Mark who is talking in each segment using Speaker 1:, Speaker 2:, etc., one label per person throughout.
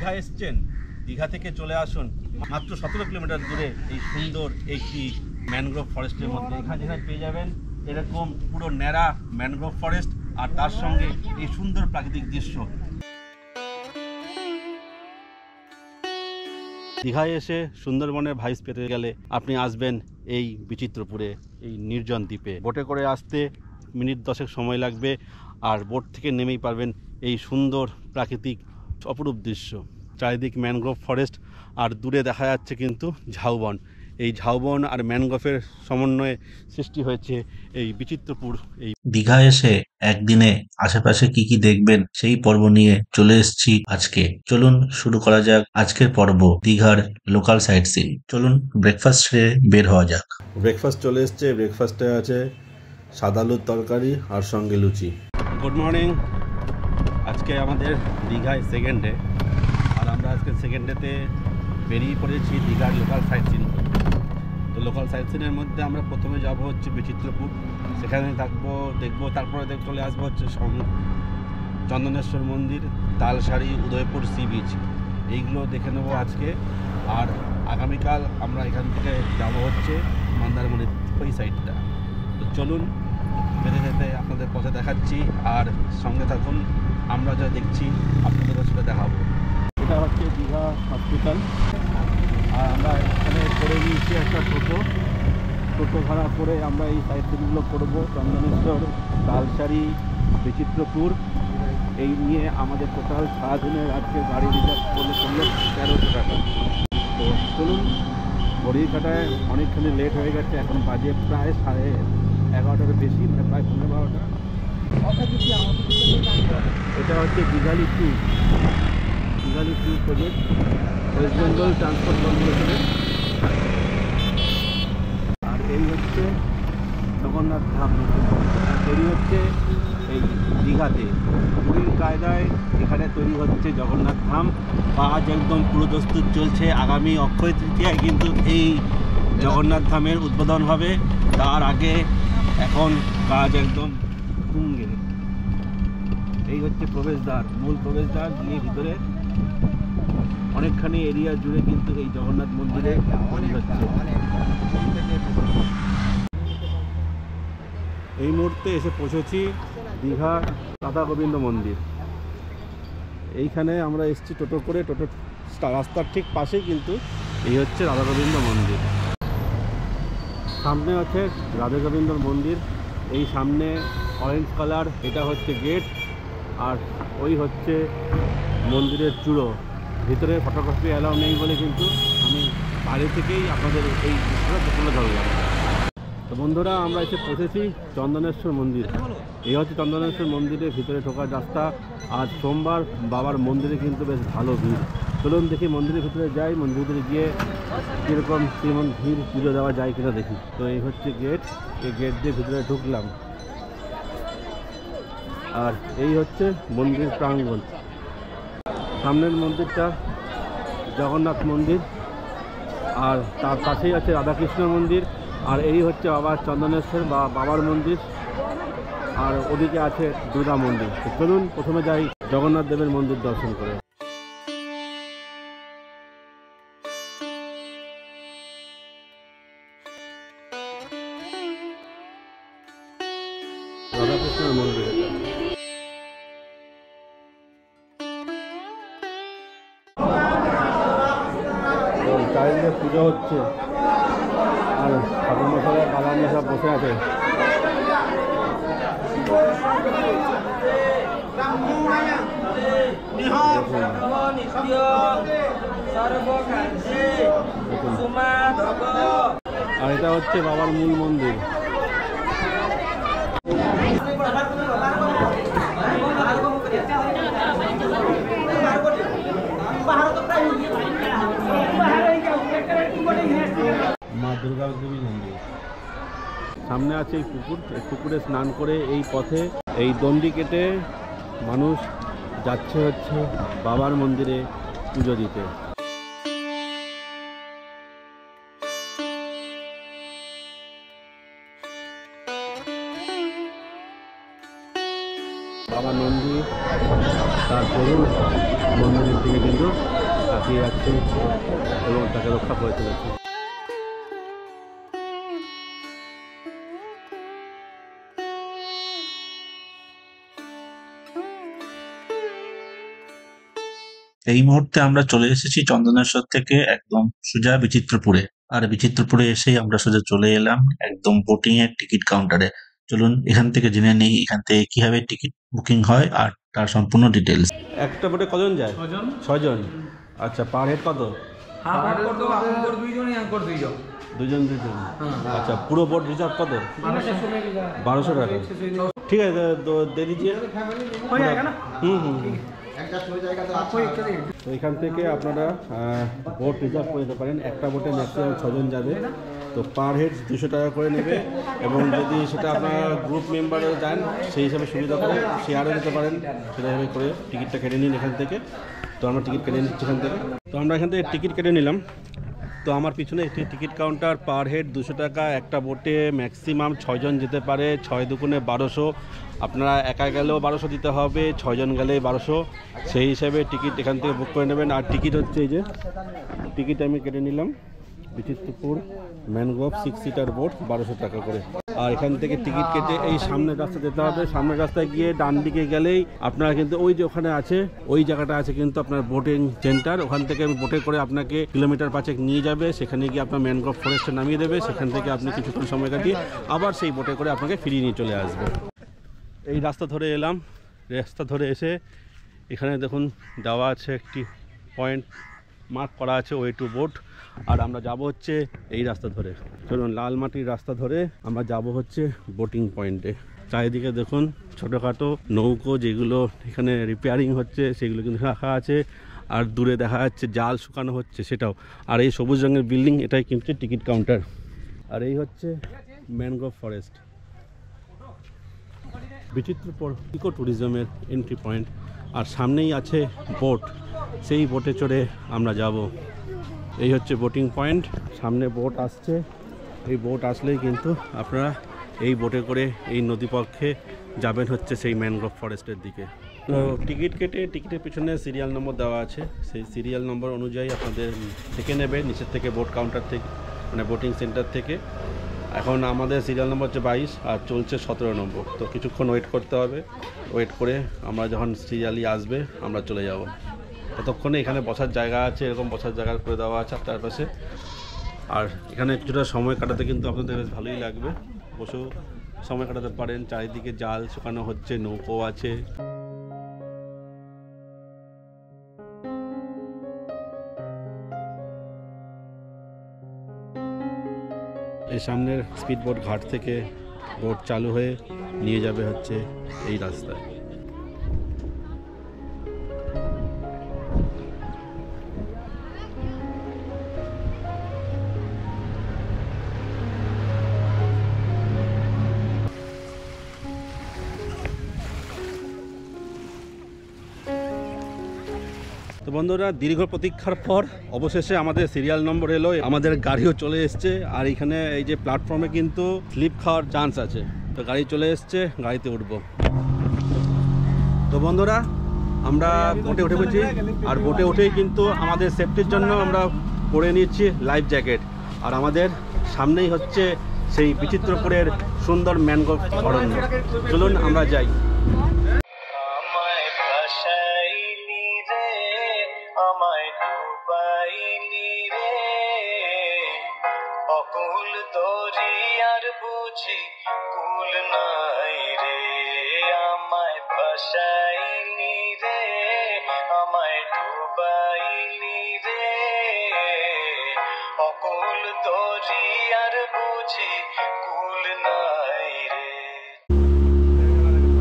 Speaker 1: দীঘা এসছেন, দীঘা থেকে চলে আসুন মাত্র 17 কিলোমিটার দূরে এই সুন্দর একটি ম্যানগ্রোভ ফরেস্টের মধ্যে। এখানে পেয়ে যাবেন এরকম পুরো ন্যাড়া ম্যানগ্রোভ ফরেস্ট আর তার সঙ্গে এই সুন্দর প্রাকৃতিক দৃশ্য। দীঘায় এসে সুন্দরবনের ভাইস পেতে গেলে আপনি আসবেন এই বিচিত্রপুরে, এই নির্জন দ্বীপে। বোটে করে আসতে মিনিট 10 সময় লাগবে, আর বোট থেকে নেমেই পারবেন এই সুন্দর প্রাকৃতিক অপরূপ দৃশ্য। চারিদিক ম্যানগ্রোভ ফরেস্ট আর দূরে দেখা যাচ্ছে কিন্তু ঝাউবন। এই ঝাউবন আর ম্যানগ্রোভের সমন্বয়ে সৃষ্টি হয়েছে এই বিচিত্রপুর। এই
Speaker 2: দীঘা এসে একদিনে আশেপাশে কি কি দেখবেন সেই পর্ব নিয়ে চলে এসেছি আজকে। চলুন শুরু করা যাক আজকের পর্ব, দীঘার লোকাল সাইট সিন। চলুন ব্রেকফাস্ট সেরে বের হওয়া যাক।
Speaker 1: ব্রেকফাস্ট চলে এসছে। ব্রেকফাস্টে আছে সাদা আলুর তরকারি আর সঙ্গে লুচি। Good morning. আজকে আমাদের দীঘায় সেকেন্ড ডে, আর আমরা আজকে সেকেন্ড ডেতে বেরিয়ে পড়েছি দীঘার লোকাল সাইট সিন। তো লোকাল সাইট সিনের মধ্যে আমরা প্রথমে যাব হচ্ছে বিচিত্রপুর, সেখানে থাকবো, দেখবো, তারপরে চলে আসবো হচ্ছে চন্দনেশ্বর মন্দির, তালসারি, উদয়পুর সি বিচ, এইগুলো দেখে নেবো আজকে। আর আগামীকাল আমরা এখান থেকে যাব হচ্ছে মন্দারমণির ওই সাইডটা। তো চলুন যেতে যেতে আপনাদের পথে দেখাচ্ছি, আর সঙ্গে থাকুন, আমরা যা দেখছি আপনাদেরও সেটা দেখাবো। এটা হচ্ছে দীঘা হসপিটাল, আর আমরা এখানে করে নিয়েছি একটা টোটো ভাড়া করে আমরা এই সাইড সিনগুলো করবো। চন্দনেশ্বর, তালসারি, বিচিত্রপুর, এই নিয়ে আমাদের টোটাল সারাদিনের আজকে গাড়ি রিজার্ভ করলে 1300 টাকা। তো চলুন, ঘড়ির কাটায় অনেকখানি লেট হয়ে গেছে, এখন বাজে প্রায় 11:30 বেশি, মানে প্রায় 12:15। এটা হচ্ছে দীঘালি 2 প্রজেক্ট, ওয়েস্ট বেঙ্গল ট্রান্সপোর্ট কর্পোরেশনের। আর এই হচ্ছে জগন্নাথ ধাম, তৈরি হচ্ছে এই দীঘাতে। পুরীর কায়দায় এখানে তৈরি হচ্ছে জগন্নাথ ধাম। কাজ একদম পুরোদস্তুর চলছে। আগামী অক্ষয় তৃতীয়ায় কিন্তু এই জগন্নাথ ধামের উদ্বোধন হবে। তার আগে এখন কাজ একদম তুঙ্গে। এই হচ্ছে প্রবেশদ্বার, মূল প্রবেশদ্বার দিয়ে ভিতরে অনেকখানি এরিয়া জুড়ে কিন্তু এই জগন্নাথ মন্দিরে হচ্ছে। এই মুহূর্তে এসে পৌঁছেছি দীঘা রাধা গোবিন্দ মন্দির। এইখানে আমরা এসেছি টোটো করে, টোটো রাস্তার ঠিক পাশেই কিন্তু এই হচ্ছে রাধা গোবিন্দ মন্দির। সামনে আছে রাধা গোবিন্দর মন্দির, এই সামনে অরেঞ্জ কালার, এটা হচ্ছে গেট, আর ওই হচ্ছে মন্দিরের চূড়ো। ভিতরে ফটোগ্রাফি অ্যালাউ নেই বলে কিন্তু আমি বাইরে থেকেই আপনাদের এই দৃশ্যটা তুলে ধরলাম। তো বন্ধুরা, আমরা এসে পৌঁছেছি চন্দনেশ্বর মন্দির। এই হচ্ছে চন্দনেশ্বর মন্দিরের ভিতরে ঢোকার রাস্তা। আজ সোমবার, বাবার মন্দিরে কিন্তু বেশ ভালো ভিড়। চলুন দেখি মন্দিরের ভিতরে যাই, মন্দিরের ভিতরে গিয়ে কীরকম ভিড় পুজো দেওয়া যায় কিনা দেখি। তো এই হচ্ছে গেট, এই গেট দিয়ে ভিতরে ঢুকলাম, আর এই হচ্ছে মন্দির প্রাঙ্গণ। সামনের মন্দিরটা জগন্নাথ মন্দির, আর তার পাশেই আছে রাধাকৃষ্ণ মন্দির, আর এই হচ্ছে বাবার চন্দনেশ্বর বা বাবার মন্দির, আর ওদিকে আছে দুর্গা মন্দির। তো চলুন প্রথমে যাই জগন্নাথ দেবের মন্দির দর্শন করে। রাধাকৃষ্ণের মন্দির চারিদিকে পুজো হচ্ছে, আর ঠাকুর মশাই বাবা মশা বসে আছে। আর এটা হচ্ছে বাবার মূল মন্দির। মা দুর্গা দেবী মন্দির। সামনে আছে এই পুকুর, এই পুকুরে স্নান করে এই পথে এই দণ্ডি কেটে মানুষ যাচ্ছে হচ্ছে বাবার মন্দিরে পুজো দিতে। বাবা নন্দী, তার তরুণ বন্ধুদের দিকে কিন্তু তাকিয়ে যাচ্ছে এবং তাকে রক্ষা করে চলেছে।
Speaker 2: এই মুহূর্তে আমরা চলে এসেছি চন্দনেশ্বর থেকে একদম সোজা বিচিত্রপুরে। আর বিচিত্রপুরে এসেই আমরা সোজা চলে এলাম একদম বোটিং এর টিকিট কাউন্টারে। চলুন এখান থেকে জেনে নেই এখান থেকে কিভাবে টিকিট বুকিং হয় আর তার সম্পূর্ণ ডিটেলস।
Speaker 1: একটা বোটে কজন যায়? 6 জন। আচ্ছা, পার হেড কত? দুজন। আচ্ছা, পুরো বোট রিজার্ভ কত? 1200 টাকা। ঠিক আছে, তো দিয়ে দিজিয়ে। তো এখান থেকে আপনারা বোট রিজার্ভ করে দিতে পারেন। একটা বোটে ম্যাক্সিমাম 6 জন যাবে, তো পার হেড 200 টাকা করে নেবে। এবং যদি সেটা আপনারা গ্রুপ মেম্বারে যান সেই হিসাবে সুবিধা করে শেয়ারও দিতে পারেন, সেভাবে করে টিকিটটা কেটে নিন এখান থেকে। তো আমরা টিকিট কেটে নিচ্ছি এখান থেকে। তো আমরা এখান থেকে টিকিট কেটে নিলাম। তো আমার পিছনে একটি টিকিট কাউন্টার, পার হেড 200 টাকা। একটা বোটে ম্যাক্সিমাম 6 জন যেতে পারে, 6 দুগুণে 1200। আপনারা একা গেলেও 1200 দিতে হবে, 6 জন গেলে 1200। সেই হিসাবে টিকিট এখান থেকে বুক করে নেবেন। আর টিকিট হচ্ছে এই যে টিকিট আমি কেটে নিলাম, বিচিত্রপুর ম্যানগ্রোভ 6 সিটার বোট 1200 টাকা করে। আর এখান থেকে টিকিট কেটে এই সামনের রাস্তা যেতে হবে। সামনের রাস্তায় গিয়ে ডান দিকে গেলেই আপনারা কিন্তু ওই যে ওখানে আছে, ওই জায়গাটা আছে কিন্তু আপনার বোটিং সেন্টার। ওখান থেকে আমি বোটে করে আপনাকে কিলোমিটার 5 নিয়ে যাবে। সেখানে গিয়ে আপনার ম্যানগ্রোভ ফরেস্টে নামিয়ে দেবে। সেখান থেকে আপনি কিছুক্ষণ সময় কাটিয়ে আবার সেই বোটে করে আপনাকে ফিরিয়ে নিয়ে চলে আসবে। এই রাস্তা ধরে এলাম। রাস্তা ধরে এসে এখানে দেখুন দেওয়া আছে একটি পয়েন্ট মার্ক করা আছে, ওয়ে টু বোট। আর আমরা যাব হচ্ছে এই রাস্তা ধরে। চলুন, লাল মাটির রাস্তা ধরে আমরা যাব হচ্ছে বোটিং পয়েন্টে। চারিদিকে দেখুন ছোটোখাটো নৌকো যেগুলো এখানে রিপেয়ারিং হচ্ছে সেগুলো কিন্তু রাখা আছে। আর দূরে দেখা যাচ্ছে জাল শুকানো হচ্ছে সেটাও। আর এই সবুজ রঙের বিল্ডিং, এটাই কিন্তু টিকিট কাউন্টার। আর এই হচ্ছে ম্যানগ্রোভ ফরেস্ট। বিচিত্রপুর ইকো ট্যুরিজমের এন্ট্রি পয়েন্ট। আর সামনেই আছে বোট, সেই বোটে চড়ে আমরা যাব। এই হচ্ছে বোটিং পয়েন্ট, সামনে বোট আসছে। এই বোট আসলেই কিন্তু আপনারা এই বোটে করে এই নদীপক্ষে যাবেন হচ্ছে সেই ম্যানগ্রোভ ফরেস্টের দিকে। তো টিকিট কেটে টিকিটের পিছনে সিরিয়াল নম্বর দেওয়া আছে, সেই সিরিয়াল নম্বর অনুযায়ী আপনাদের থেকে নেবে নিচের থেকে বোট কাউন্টার থেকে, মানে বোটিং সেন্টার থেকে। এখন আমাদের সিরিয়াল নম্বর হচ্ছে 22 আর চলছে 17 নম্বর। তো কিছুক্ষণ ওয়েট করতে হবে। ওয়েট করে আমরা যখন সিরিয়ালি আসবে আমরা চলে যাব। ততক্ষণে এখানে বসার জায়গা আছে, এরকম বসার জায়গা করে দেওয়া আছে তার পাশে। আর এখানে কিছুটা সময় কাটাতে কিন্তু আপনাদের বেশ ভালোই লাগবে, বসেও সময় কাটাতে পারেন। চারিদিকে জাল শুকানো হচ্ছে, নৌকো আছে। এই সামনের স্পিড বোট ঘাট থেকে বোট চালু হয়ে নিয়ে যাবে হচ্ছে এই রাস্তায়। তো বন্ধুরা, দীর্ঘ প্রতীক্ষার পর অবশেষে আমাদের সিরিয়াল নম্বর এলো, আমাদের গাড়িও চলে এসছে। আর এখানে এই যে প্ল্যাটফর্মে কিন্তু স্লিপ খাওয়ার চান্স আছে। তো গাড়ি চলে এসছে, গাড়িতে উঠবো। তো বন্ধুরা, আমরা বোটে উঠে পড়ছি। আর বোটে উঠেই কিন্তু আমাদের সেফটির জন্য আমরা পরে নিচ্ছি লাইফ জ্যাকেট। আর আমাদের সামনেই হচ্ছে সেই বিচিত্রপুরের সুন্দর ম্যানগ্রোভ অরণ্য। চলুন আমরা যাই।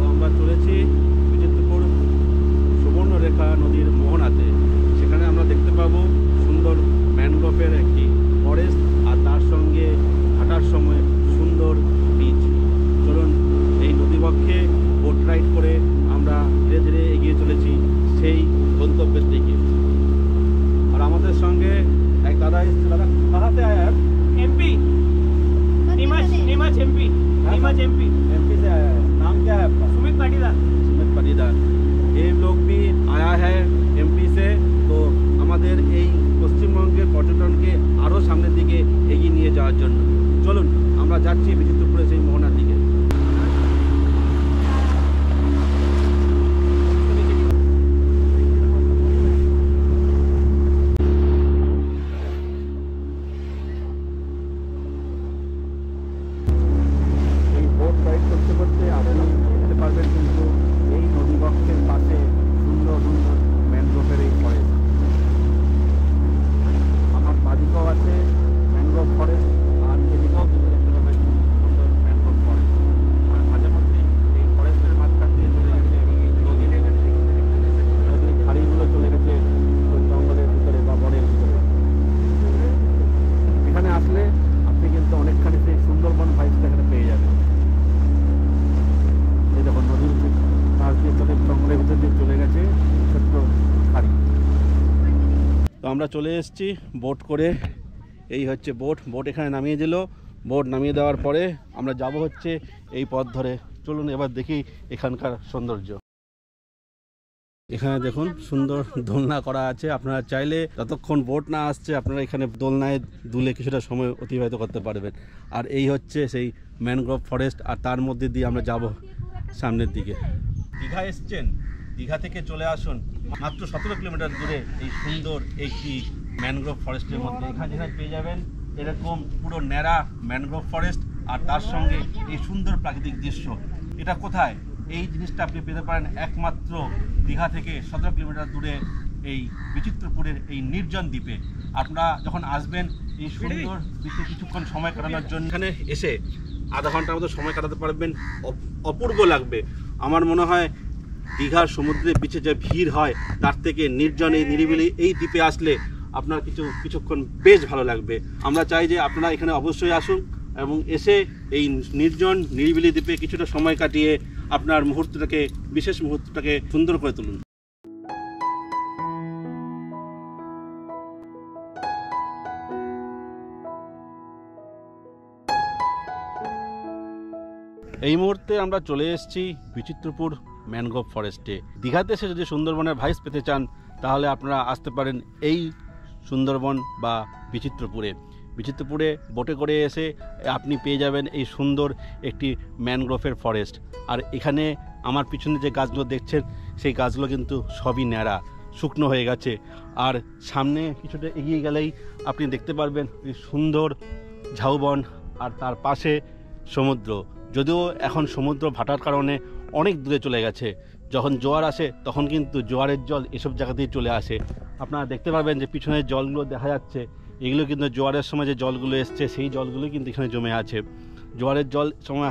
Speaker 1: আমরা চলেছি বিচিত্রপুর সুবর্ণরেখা নদীর মোহনাতে। সেখানে আমরা দেখতে পাবো সুন্দর ম্যানগ্রোভের একটি ফরেস্ট, আর তার সঙ্গে হাঁটার সময় সুন্দর বিচ। চলুন এই নদীপক্ষে বোট রাইড করে আমরা ধীরে ধীরে এগিয়ে চলেছি সেই গন্তব্যের দিকে। আর আমাদের সঙ্গে এক দাদা এসছে। দাদা कहाँ से आया है?
Speaker 3: MP, Neemuch MP, Neemuch MP
Speaker 1: से आया है। नाम क्या है आपका?
Speaker 3: सुमित पाटीदार।
Speaker 1: सुमित पाटीदार। ये लोग भी आया है एमपी আমরা চলে এসেছি বোট করে। এই হচ্ছে বোট এখানে নামিয়ে দিল। বোট নামিয়ে দেওয়ার পরে আমরা যাব হচ্ছে এই পথ ধরে। চলুন এবার দেখি এখানকার সৌন্দর্য। এখানে দেখুন সুন্দর দোলনা করা আছে। আপনারা চাইলে যতক্ষণ বোট না আসছে আপনারা এখানে দোলনায় দুলে কিছুটা সময় অতিবাহিত করতে পারবেন। আর এই হচ্ছে সেই ম্যানগ্রোভ ফরেস্ট, আর তার মধ্যে দিয়ে আমরা যাব সামনের দিকে। দীঘা এসছেন, দীঘা থেকে চলে আসুন মাত্র 17 কিলোমিটার দূরে এই সুন্দর একটি ম্যানগ্রোভ ফরেস্টের মধ্যে। এখানে যেখানে পেয়ে যাবেন এরকম পুরো ন্যাড়া ম্যানগ্রোভ ফরেস্ট, আর তার সঙ্গে এই সুন্দর প্রাকৃতিক দৃশ্য। এটা কোথায়? এই জিনিসটা আপনি পেতে পারেন একমাত্র দীঘা থেকে 17 কিলোমিটার দূরে এই বিচিত্রপুরের এই নির্জন দ্বীপে। আপনারা যখন আসবেন এই সুন্দর দ্বীপে কিছুক্ষণ সময় কাটানোর জন্য এখানে এসে আধা ঘন্টার মতো সময় কাটাতে পারবেন। অপূর্ব লাগবে। আমার মনে হয় দীঘার সমুদ্রের বিচে যে ভিড় হয় তার থেকে নির্জন এই নিরিবিলি এই দ্বীপে আসলে আপনার কিছুক্ষণ বেশ ভালো লাগবে। আমরা চাই যে আপনারা এখানে অবশ্যই আসুন এবং এসে এই নির্জন নিরিবিলি দ্বীপে কিছুটা সময় কাটিয়ে আপনার মুহূর্তটাকে, বিশেষ মুহূর্তটাকে সুন্দর করে তুলুন। এই মুহূর্তে আমরা চলে এসেছি বিচিত্রপুর ম্যানগ্রোভ ফরেস্টে। দীঘাতে এসে যদি সুন্দরবনের ভাইস পেতে চান তাহলে আপনারা আসতে পারেন এই সুন্দরবন বা বিচিত্রপুরে। বোটে করে এসে আপনি পেয়ে যাবেন এই সুন্দর একটি ম্যানগ্রোভের ফরেস্ট। আর এখানে আমার পিছনে যে গাছগুলো দেখছেন সেই গাছগুলো কিন্তু সবই ন্যাড়া, শুকনো হয়ে গেছে। আর সামনে কিছুটা এগিয়ে গেলেই আপনি দেখতে পারবেন এই সুন্দর ঝাউবন, আর তার পাশে সমুদ্র। যদিও এখন সমুদ্র ভাটার কারণে অনেক দূরে চলে গেছে। যখন জোয়ার আসে তখন কিন্তু জোয়ারের জল এসব জায়গাতেই চলে আসে। আপনারা দেখতে পাবেন যে পিছনের জলগুলো দেখা যাচ্ছে, এগুলো কিন্তু জোয়ারের সময় যে জলগুলো এসছে সেই জলগুলো কিন্তু এখানে জমে আছে। জোয়ারের জল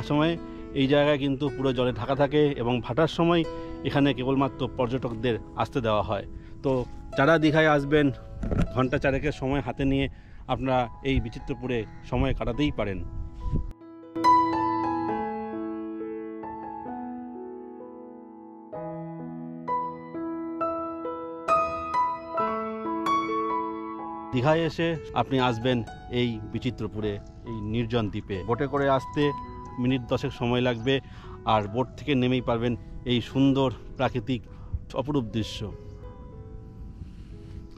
Speaker 1: সময় এই জায়গায় কিন্তু পুরো জলে ঢাকা থাকে এবং ভাটার সময় এখানে কেবলমাত্র পর্যটকদের আসতে দেওয়া হয়। তো যারা দীঘায় আসবেন ঘন্টা চারেকের সময় হাতে নিয়ে আপনারা এই বিচিত্রপুরে সময় কাটাতেই পারেন। দীঘায় এসে আপনি আসবেন এই বিচিত্রপুরে এই নির্জন দ্বীপে। বোটে করে আসতে মিনিট 10 সময় লাগবে, আর বোট থেকে নেমেই পারবেন এই সুন্দর প্রাকৃতিক অপরূপ দৃশ্য।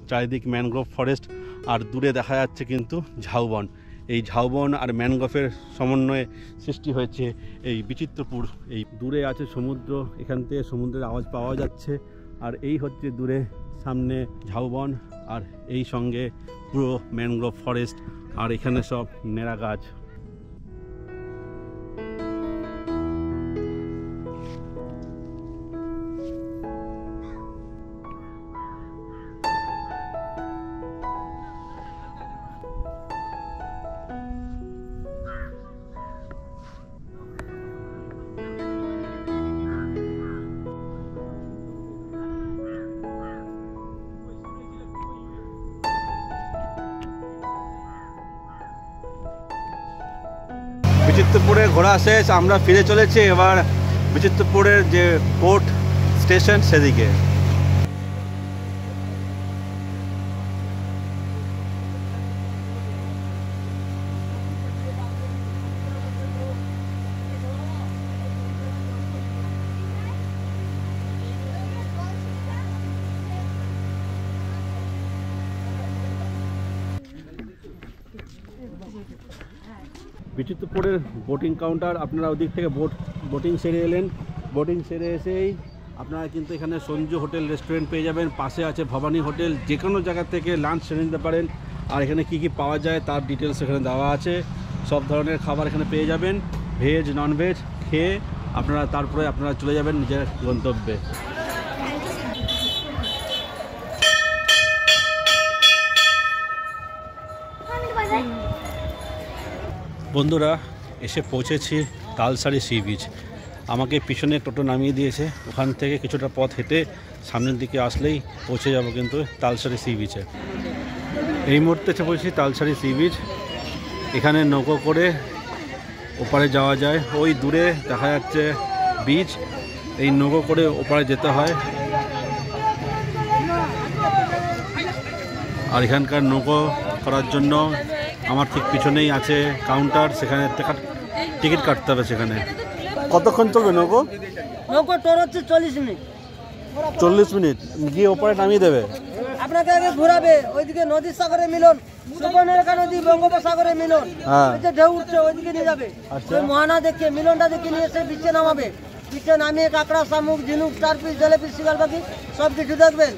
Speaker 1: চারিদিক ম্যানগ্রোভ ফরেস্ট, আর দূরে দেখা যাচ্ছে কিন্তু ঝাউবন। এই ঝাউবন আর ম্যানগ্রোভের সমন্বয়ে সৃষ্টি হয়েছে এই বিচিত্রপুর। এই দূরে আছে সমুদ্র, এখান থেকে সমুদ্রের আওয়াজ পাওয়া যাচ্ছে। আর এই হচ্ছে দূরে সামনে ঝাউবন, আর এই সঙ্গে পুরো ম্যানগ্রোভ ফরেস্ট, আর এখানে সব নেড়া গাছ। বিচিত্রপুরে ঘোরা শেষ, আমরা ফিরে চলেছি এবার বিচিত্রপুরের যে পোর্ট স্টেশন সেদিকে। বিচিত্রপুরের বোটিং কাউন্টার, আপনারা ওদিক থেকে বোটিং সেরে এলেন। বোটিং সেরে এসেই আপনারা কিন্তু এখানে সঞ্জু হোটেল রেস্টুরেন্ট পেয়ে যাবেন, পাশে আছে ভবানী হোটেল। যে কোনো জায়গা থেকে লাঞ্চ সেরে নিতে পারেন। আর এখানে কি কি পাওয়া যায় তার ডিটেলস এখানে দেওয়া আছে। সব ধরনের খাবার এখানে পেয়ে যাবেন, ভেজ ননভেজ। খেয়ে তারপরে আপনারা চলে যাবেন নিজের গন্তব্যে। বন্ধুরা, এসে পৌঁছেছি তালসারি সি বিচ। আমাকে পিছনে টোটো নামিয়ে দিয়েছে, ওখান থেকে কিছুটা পথ হেঁটে সামনের দিকে আসলেই পৌঁছে যাব কিন্তু তালসারি সি বিচে। এই মুহূর্তে এসে পৌঁছেছি তালসারি সি বিচ। এখানে নৌকো করে ওপারে যাওয়া যায়, ওই দূরে দেখা যাচ্ছে বিচ। এই নৌকো করে ওপারে যেতে হয়। আর এখানকার নৌকো করার জন্য আমার ঠিক পিছনেই আছে কাউন্টার, সেখানে টিকিট কাটতে হবে। সেখানে কতক্ষণ চলবে নৌকো?
Speaker 4: নৌকো তোর হচ্ছে 40 মিনিট।
Speaker 1: 40 মিনিট গিয়ে ওপরে নামিয়ে দেবে?
Speaker 4: আপনাকে আগে ঘোরাবে, ওইদিকে নদীর সাগরে মিলন, সুবর্ণরেখা নদী বঙ্গোপসাগরে মিলন, ওই যে ঢেউ উঠছে ওইদিকে নিয়ে যাবে। ওই মোহনা দেখে মিলনটা দেখে নিয়ে এসে বিচে নামাবে। বিচে নামিয়ে কাঁকড়া, শামুক, ঝিনুক, টারপিস, জেলেপিস, শিগাল পাখি সব কিছু দেখবেন।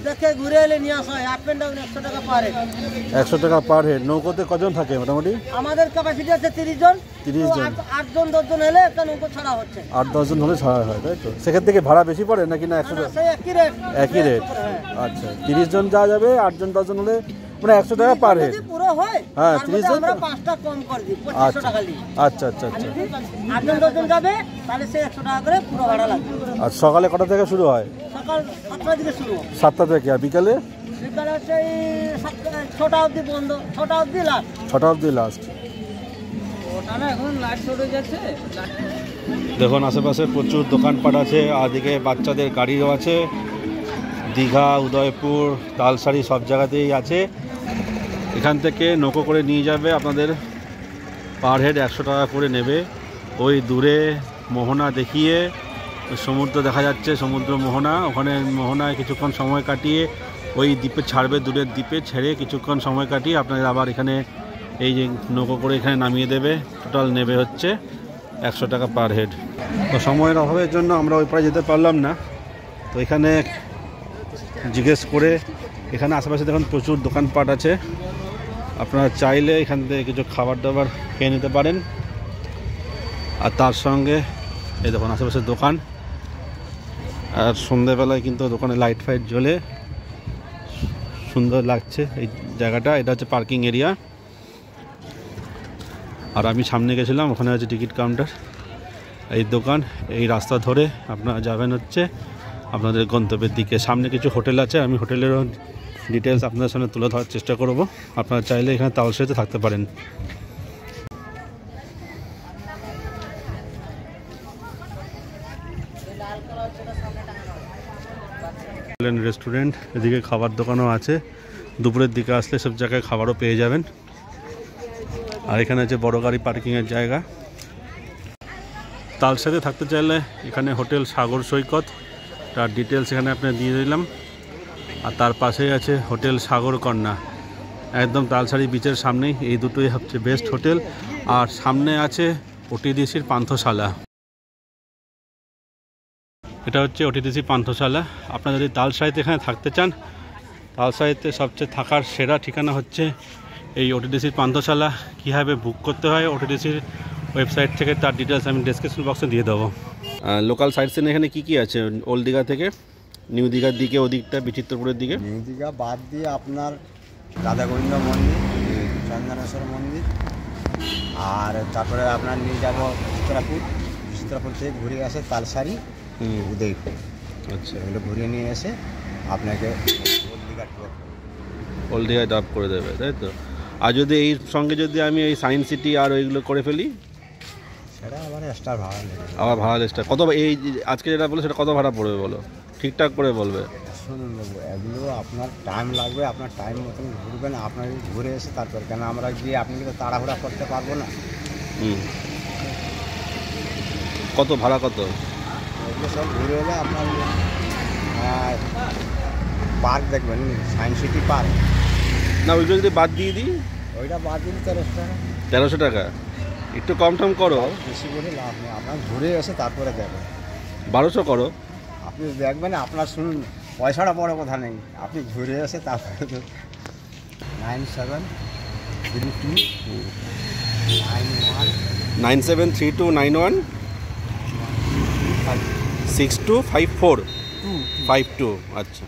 Speaker 4: দেখে ঘুরে এলে নিয়ে আসা হয়। আপ এন্ড ডাউন 100 টাকা পার হেড।
Speaker 1: 100 টাকা পার হেড। নৌকোতে কজন থাকে মোটামুটি?
Speaker 4: আমাদের ক্যাপাসিটি আছে 30 জন।
Speaker 1: 30 জন।
Speaker 4: 8 জন 10 জন হলে একটা নৌকো ছাড়া হচ্ছে।
Speaker 1: 8-10 জন হলে ছাড়া হয়, তাই তো? সেখান থেকে ভাড়া বেশি পড়ে নাকি না 100 টাকা?
Speaker 4: সেই একই রেট।
Speaker 1: একই রেট। আচ্ছা, 30 জন যাওয়া যাবে, 8 জন 10 জন হলে মানে 100 টাকা পার হেড।
Speaker 4: পুরো হয়।
Speaker 1: হ্যাঁ, 30 জন
Speaker 4: আমরা 5টা কম করে দিই, 2500 টাকা দিই।
Speaker 1: আচ্ছা আচ্ছা আচ্ছা।
Speaker 4: 8 জন 10 জন যাবে তাহলে সেই 100 টাকা করে পুরো ভাড়া লাগবে।
Speaker 1: আর সকালে কটা থেকে শুরু হয়?
Speaker 4: সকাল 7টা থেকে শুরু।
Speaker 1: 7টা থেকে। আর বিকালে?
Speaker 4: বিকালে সেই 6টা অবধি বন্ধ, 6টা অবধি লাস্ট।
Speaker 1: 6টা অবধি লাস্ট।
Speaker 4: ওটা এখন লাইট শুরু হয়ে যাচ্ছে।
Speaker 1: দেখুন আশেপাশে প্রচুর দোকানপাট আছে, আর দিকে বাচ্চাদের গাড়িও আছে। দীঘা, উদয়পুর, তালসারি সব জায়গাতেই আছে। এখান থেকে নৌকো করে নিয়ে যাবে, আপনাদের পার হেড 100 টাকা করে নেবে। ওই দূরে মোহনা দেখিয়ে ওই সমুদ্র দেখা যাচ্ছে, সমুদ্র মোহনা, ওখানে মোহনায় কিছুক্ষণ সময় কাটিয়ে ওই দ্বীপে ছাড়বে, দূরের দ্বীপে ছেড়ে কিছুক্ষণ সময় কাটিয়ে আপনাদের আবার এখানে এই যে নৌকো করে এখানে নামিয়ে দেবে। টোটাল নেবে হচ্ছে 100 টাকা পার হেড। তো সময়ের অভাবের জন্য আমরা ওই পারে যেতে পারলাম না। তো এখানে জিজ্ঞেস করে, এখানে আশেপাশে দেখুন প্রচুর দোকানপাট আছে, আপনারা চাইলে এখান থেকে কিছু খাবার দাবার খেয়ে নিতে পারেন। আর তার সঙ্গে এই দেখুন আশেপাশে দোকান, আর সন্ধ্যেবেলায় কিন্তু দোকানে লাইট ফাইট জ্বলে সুন্দর লাগছে এই জায়গাটা। এটা হচ্ছে পার্কিং এরিয়া। আর আমি সামনে গেছিলাম, ওখানে আছে টিকিট কাউন্টার। এই দোকান, এই রাস্তা ধরে আপনারা যাবেন হচ্ছে আপনাদের গন্তব্যের দিকে। সামনে কিছু হোটেল আছে, আমি হোটেলেরও ডিটেলস আপনাদের সামনে তুলে ধরার চেষ্টা করব। আপনারা চাইলে এখানে তালসারিতে থাকতে পারেন। রেস্টুরেন্ট, এদিকে খাবার দোকানও আছে। দুপুরের দিকে আসলে সব জায়গায় খাবারও পেয়ে যাবেন। আর এখানে আছে বড় গাড়ি পার্কিংয়ের জায়গা। তালসারিতে থাকতে চাইলে এখানে হোটেল সাগর সৈকত, তার ডিটেলস এখানে আপনি দিয়ে দিলাম। আর তার পাশেই আছে হোটেল সাগর কন্যা, একদম তালসারি বিচের সামনেই। এই দুটোই হচ্ছে বেস্ট হোটেল। আর সামনে আছে ওটিডিসির পান্থশালা। এটা হচ্ছে ওটিডিসি পান্থশালা। আপনারা যদি তালসারিতে এখানে থাকতে চান, তালসারিতে সবচেয়ে থাকার সেরা ঠিকানা হচ্ছে এই ওটিডিসির পান্থশালা। কীভাবে বুক করতে হয় ওটিডিসির ওয়েবসাইট থেকে, তার ডিটেলস আমি ডেসক্রিপশন বক্সে দিয়ে দেবো। লোকাল সাইট সিন এখানে কী কী আছে ওল্ড দীঘা থেকে নিউ দীঘার দিকে, ওদিকটা বিচিত্রপুরের দিকে?
Speaker 5: নিউ দীঘা বাদ দিয়ে আপনার রাধা গোবিন্দ মন্দির, চন্দনেশ্বর মন্দির, আর তারপরে আপনার নিয়ে যাবো চিত্রাপুর থেকে ঘুরে আসে তালসারি, উদয়পুর।
Speaker 1: আচ্ছা,
Speaker 5: এগুলো ঘুরিয়ে নিয়ে এসে আপনাকে
Speaker 1: ওল্ড দীঘায় ড্রপ করে দেবে, তাই তো? আর যদি এই সঙ্গে যদি আমি এই সায়েন্স সিটি আর ওইগুলো করে ফেলি,
Speaker 5: সেটা আবার এক্সট্রা ভাড়া নেবে।
Speaker 1: আবার ভাড়া লিস্টটা কত? এই আজকে যেটা বলো সেটা কত ভাড়া পড়বে বলো, ঠিকঠাক করে বলবে।
Speaker 5: শুনুন বাবু, এগুলো আপনার টাইম লাগবে, আপনার টাইম মতন ঘুরবেন, আপনাকে ঘুরে এসে তারপর, কেন আমরা গিয়ে আপনি তো তাড়াহুড়া করতে পারবো না।
Speaker 1: কত ভাড়া কত?
Speaker 5: এগুলো সব ঘুরে এলে আপনার পার্ক দেখবেন, সায়েন্স সিটি পার্ক।
Speaker 1: না, ওইগুলো যদি বাদ দিয়ে দিই?
Speaker 5: ওইটা বাদ দিলে 1300 টাকা।
Speaker 1: 1300 টাকা? একটু কম টম করো।
Speaker 5: বেশি করে লাভ নেই, আপনার ঘুরে এসে তারপরে দেখবেন।
Speaker 1: 1200 করো।
Speaker 5: আপনি দেখবেন, আপনার শুনুন, পয়সাটা বড় কথা নেই, আপনি ঘুরে এসে তারপরে
Speaker 1: 973291625452। আচ্ছা।